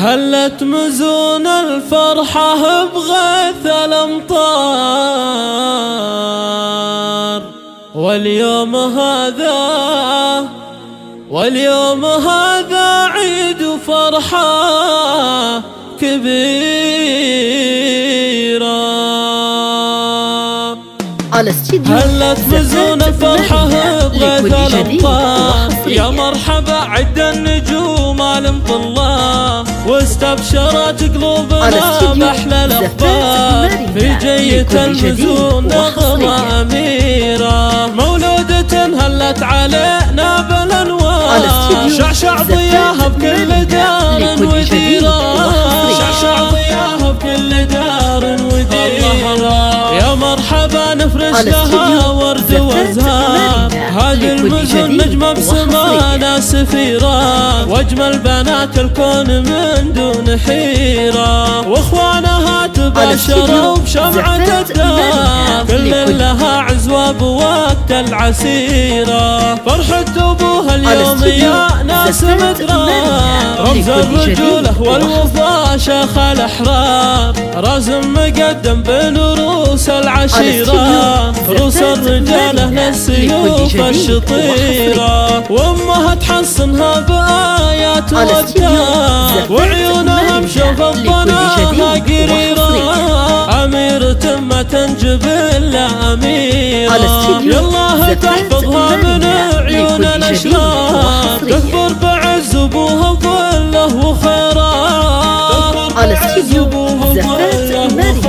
هلت مزون الفرحة بغيث الأمطار، واليوم هذا عيد وفرحة كبيرة. هلت مزون الفرحة بغيث الأمطار، يا مرحبا عد النجوم المطلة، واستبشرت قلوبنا بأحلى الأخبار. في جية المزون نغمة أميرة، مولودة هلت علينا بالأنوار، شعشع ضياها بكل دار وديرة، شعشع ضياها بكل دار وديرة. يا مرحبا نفرش لها ورد وازهار، هذه المزون نجمة بسمانا سفيرة، واجمل بنات الكون من دون حيرة. واخوانها تباشروا بشمعة الدار، كل لها عزوة بوقت العسيرة. فرحة ابوها اليوم يا ناس مدرار، رمز الرجولة والوفاء شيخ الاحرار، رازم مقدم بين رؤوس العشيرة، رؤوس الرجالة للسيوف الشطيرة. وامها تحصنها بآيات وأذكار، وعيونها بشوف الضناها قريرة، أميرة ما تنجب إلا أميرة. يالله تحفظها من عيون الأشرار، تكبر بعز أبوها وظله وخيرات، على استديو زفات مريم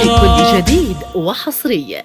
لكل جديد وحصري.